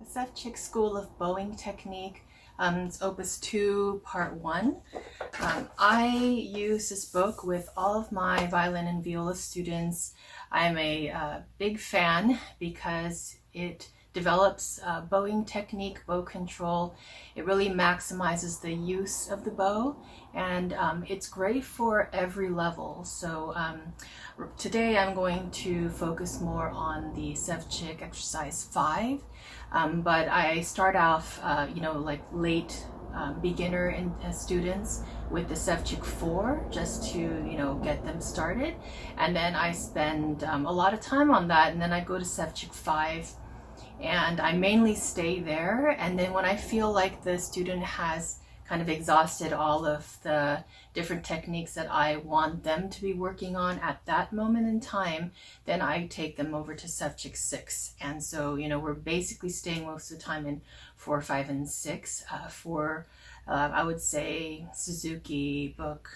The Sevcik School of Bowing Technique. It's Opus 2, Part 1. I use this book with all of my violin and viola students. I'm a big fan because it develops bowing technique, bow control. It really maximizes the use of the bow, and it's great for every level. So today I'm going to focus more on the Sevcik exercise 5, but I start off, like late beginner and students with the Sevcik 4 just to get them started, and then I spend a lot of time on that, and then I go to Sevcik 5 and I mainly stay there. And then when I feel like the student has kind of exhausted all of the different techniques that I want them to be working on at that moment in time, then I take them over to Sevcik 6. And so, we're basically staying most of the time in 4, 5, and 6 for, I would say, Suzuki book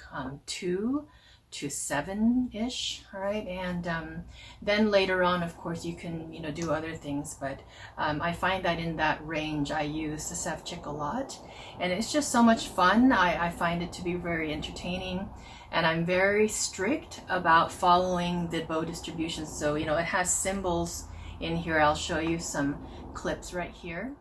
2 to 7-ish, all right? And then later on, of course, you can, do other things, but I find that in that range, I use the Sevcik a lot, and it's just so much fun. I find it to be very entertaining, and I'm very strict about following the bow distribution. So, it has symbols in here. I'll show you some clips right here.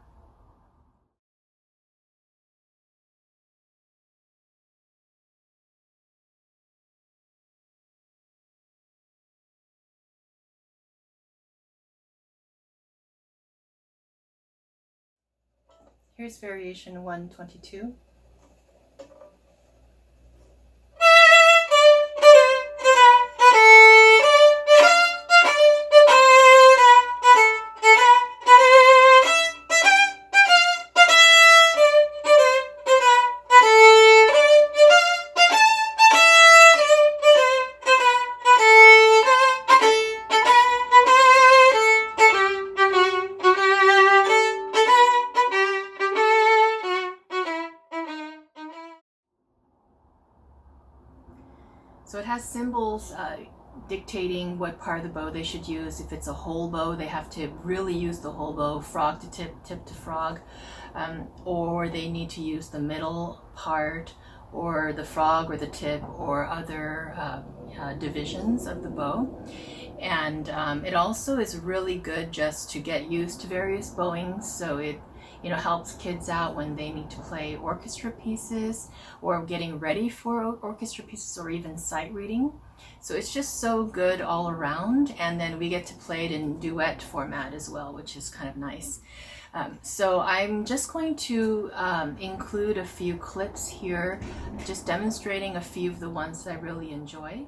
Here's variation 122. So it has symbols dictating what part of the bow they should use. If it's a whole bow, they have to really use the whole bow, frog to tip, tip to frog, or they need to use the middle part, or the frog, or the tip, or other divisions of the bow. And it also is really good just to get used to various bowings. So it helps kids out when they need to play orchestra pieces or getting ready for orchestra pieces or even sight reading. So it's just so good all around. And then we get to play it in duet format as well, which is kind of nice. So I'm just going to include a few clips here, just demonstrating a few of the ones that I really enjoy.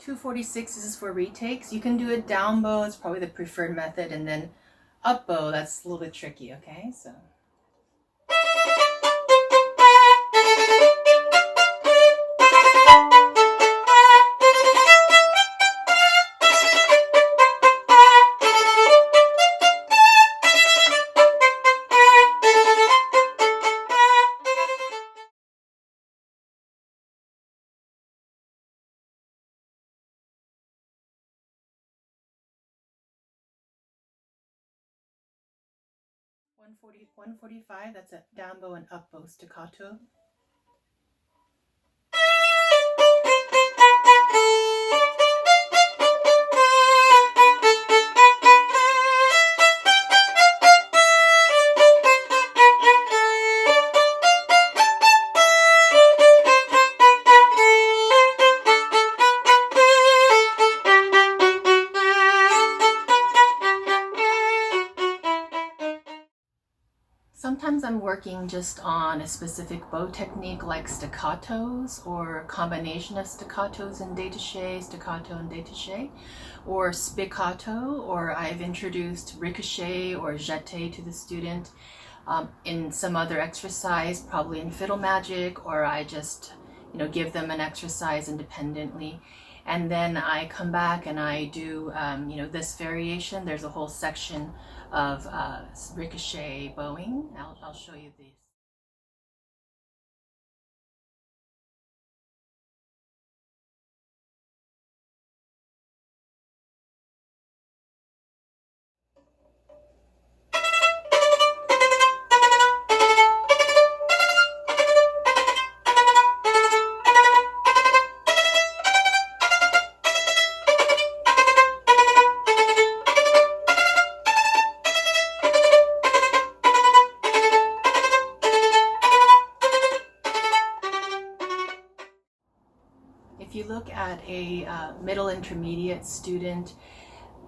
.246, this is for retakes. You can do it down bow, it's probably the preferred method, and then up bow, that's a little bit tricky, okay? So. 145, that's a down bow and up bow staccato. Sometimes I'm working just on a specific bow technique like staccatos or a combination of staccatos and détaché, staccato and détaché, or spiccato, or I've introduced ricochet or jeté to the student in some other exercise, probably in fiddle magic, or I just give them an exercise independently. And then I come back and I do, this variation. There's a whole section of ricochet bowing. I'll show you these. If you look at a middle intermediate student,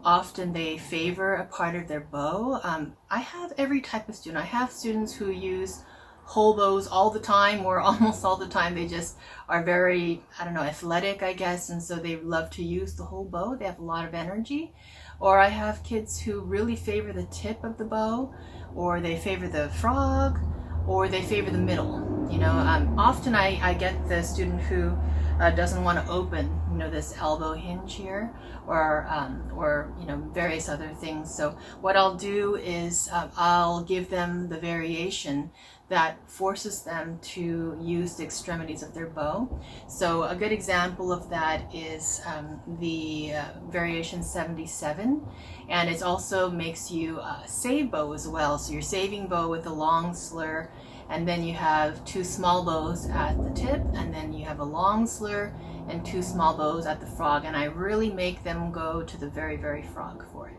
often they favor a part of their bow. I have every type of student. I have students who use whole bows all the time, or almost all the time. They just are very, athletic, I guess, and so they love to use the whole bow. They have a lot of energy. Or I have kids who really favor the tip of the bow, or they favor the frog, or they favor the middle. Often I get the student who doesn't want to open, this elbow hinge here, or various other things. So what I'll do is I'll give them the variation that forces them to use the extremities of their bow. So a good example of that is the variation 77, and it also makes you save bow as well. So you're saving bow with a long slur, and then you have two small bows at the tip, and then you have a long slur and two small bows at the frog, and I really make them go to the very, very frog for it.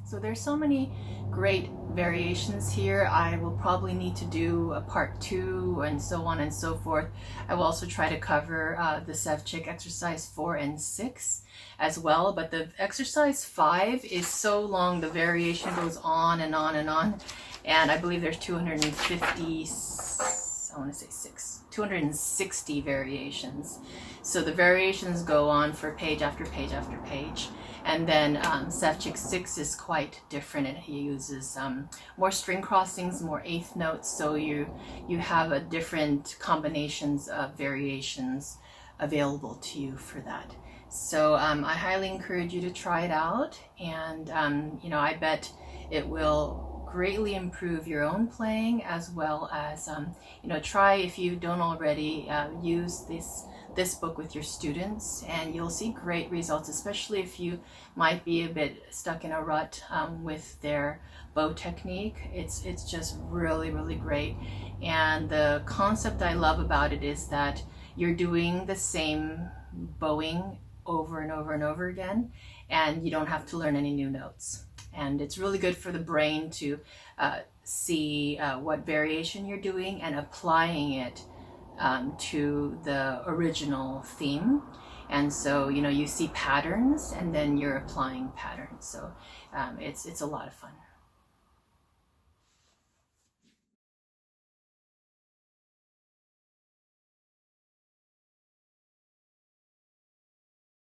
So there's so many great variations here. I will probably need to do a part 2 and so on and so forth. I will also try to cover the Sevcik exercise 4 and 6 as well, but the exercise 5 is so long, the variation goes on and on and on, and I believe there's 260 variations. So the variations go on for page after page after page. And then Sevcik 6 is quite different. He uses more string crossings, more eighth notes, so you have a different combinations of variations available to you for that. So I highly encourage you to try it out, and I bet it will greatly improve your own playing, as well as try, if you don't already, use this book with your students, and you'll see great results, especially if you might be a bit stuck in a rut with their bow technique. It's just really, really great. And the concept I love about it is that you're doing the same bowing over and over and over again, and you don't have to learn any new notes. And it's really good for the brain to see what variation you're doing and applying it to the original theme. And so you see patterns, and then you're applying patterns. So it's a lot of fun.